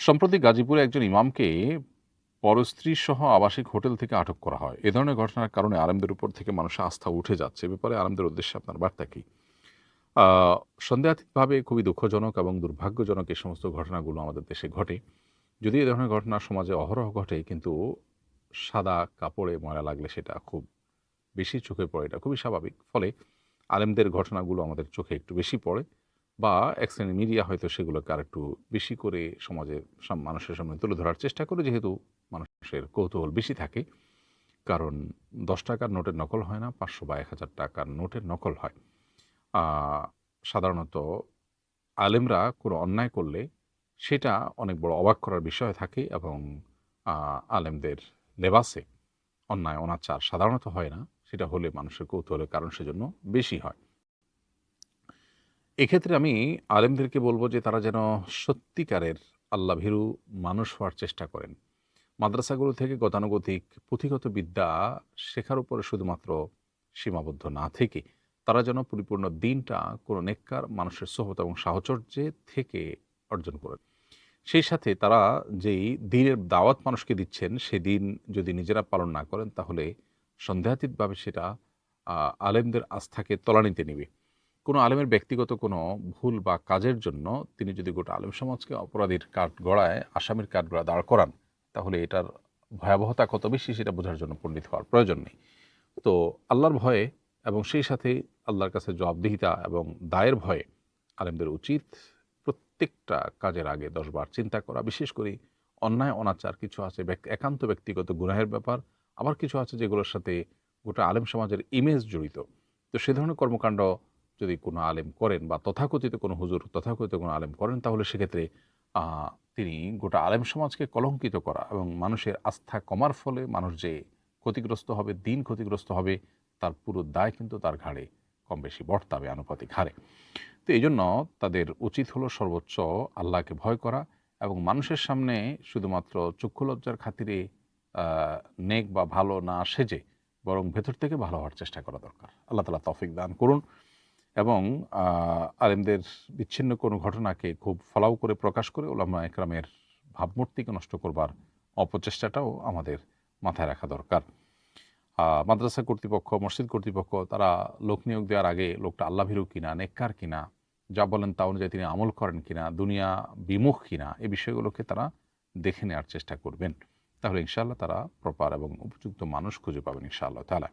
সম্প্রতি গাজীপুরে একজন ইমামকে পরস্ত্রীসহ আবাসিক হোটেল থেকে আটক করা হয়। এ ধরনের ঘটনার কারণে আলেমদের উপর থেকে মানুষের আস্থা উঠে যাচ্ছে। এ ব্যাপারে আলেমদের উদ্দেশ্যে আপনার বার্তা কি? আ সন্দেহাতীতভাবে খুবই দুঃখজনক এবং দুর্ভাগ্যজনক এই সমস্ত ঘটনাগুলো আমাদের দেশে ঘটে। যদিও এ ধরনের ঘটনা সমাজে অহরহ ঘটে, কিন্তু সাদা কাপড়ে ময়লা লাগলে সেটা খুব বেশি চোখে পড়ে, এটা খুবই স্বাভাবিক। ফলে আলেমদের ঘটনাগুলো আমাদের চোখে একটু বেশি পড়ে, বা এক শ্রেণীর মিডিয়া হয়তো সেগুলোকে আরেকটু বেশি করে সমাজের মানুষের সামনে তুলে ধরার চেষ্টা করে, যেহেতু মানুষের কৌতূহল বেশি থাকে। কারণ ৳১০ নোটের নকল হয় না, ৫০০ বা ৳১,০০০ নোটের নকল হয়। আ সাধারণত আলেমরা কোনো অন্যায় করলে সেটা অনেক বড় অবাক করার বিষয় থাকে, এবং আ আলেমদের লেবাসে অন্যায় অনাচার সাধারণত হয় না। সেটা হলে মানুষের কৌতূহলের কারণ সেজন্য বেশি হয়। এক্ষেত্রে আমি আলেমদেরকে বলব যে তারা যেন সত্যিকারের আল্লাভীরু মানুষ হওয়ার চেষ্টা করেন। মাদ্রাসাগুলো থেকে গতানুগতিক পুঁথিগত বিদ্যা শেখার উপরে শুধুমাত্র সীমাবদ্ধ না থেকে তারা যেন পরিপূর্ণ দিনটা কোনো নেককার মানুষের সোহবত এবং সাহচর্যে থেকে অর্জন করেন। সেই সাথে তারা যেই দিনের দাওয়াত মানুষকে দিচ্ছেন, সেদিন যদি নিজেরা পালন না করেন, তাহলে সন্দেহাতীতভাবে সেটা আলেমদের আস্থাকে তলানিতে নিবে। কোনো আলেমের ব্যক্তিগত কোনো ভুল বা কাজের জন্য তিনি যদি গোটা আলেম সমাজকে অপরাধীর কাঠগড়ায়, আসামির কাঠগড়ায় দাঁড় করান, তাহলে এটার ভয়াবহতা কত বেশি সেটা বোঝার জন্য পণ্ডিত হওয়ার প্রয়োজন নেই। তো আল্লাহর ভয়ে এবং সেই সাথে আল্লাহর কাছে জবাবদিহিতা এবং দায়ের ভয়ে আলেমদের উচিত প্রত্যেকটা কাজের আগে ১০ বার চিন্তা করা। বিশেষ করে অন্যায় অনাচার কিছু আছে একান্ত ব্যক্তিগত গুনাহের ব্যাপার, আবার কিছু আছে যেগুলোর সাথে গোটা আলেম সমাজের ইমেজ জড়িত। তো সে ধরনের কর্মকাণ্ড যদি কোনো আলেম করেন, বা তথাকথিত কোনো হুজুর, তথাকথিত কোনো আলেম করেন, তাহলে সেক্ষেত্রে আ তিনি গোটা আলেম সমাজকে কলঙ্কিত করা এবং মানুষের আস্থা কমার ফলে মানুষ যে ক্ষতিগ্রস্ত হবে, দিন ক্ষতিগ্রস্ত হবে, তার পুরো দায় কিন্তু তার ঘাড়ে কম বেশি বর্তাবে আনুপাতিক হারে। তো এইজন্য তাদের উচিত হলো সর্বোচ্চ আল্লাহকে ভয় করা, এবং মানুষের সামনে শুধুমাত্র চক্ষু লজ্জার খাতিরে আ নেক বা ভালো না সেজে বরং ভেতর থেকে ভালো হওয়ার চেষ্টা করা দরকার। আল্লাহ তাআলা তৌফিক দান করুন। এবং আ আলেমদের বিচ্ছিন্ন কোনো ঘটনাকে খুব ফলাও করে প্রকাশ করে উলামা একরামের ভাবমূর্তিকে নষ্ট করবার অপচেষ্টাটাও আমাদের মাথায় রাখা দরকার। মাদ্রাসা কর্তৃপক্ষ, মসজিদ কর্তৃপক্ষ তারা লোক নিয়োগ দেওয়ার আগে লোকটা আল্লাভীরু কিনা, নেককার কিনা, যা বলেন তা অনুযায়ী তিনি আমল করেন কিনা, দুনিয়া বিমুখ কিনা, এই বিষয়গুলোকে তারা দেখে নেওয়ার চেষ্টা করবেন। তাহলে ইনশাআল্লাহ তারা প্রপার এবং উপযুক্ত মানুষ খুঁজে পাবেন ইনশাআল্লাহ তাআলা।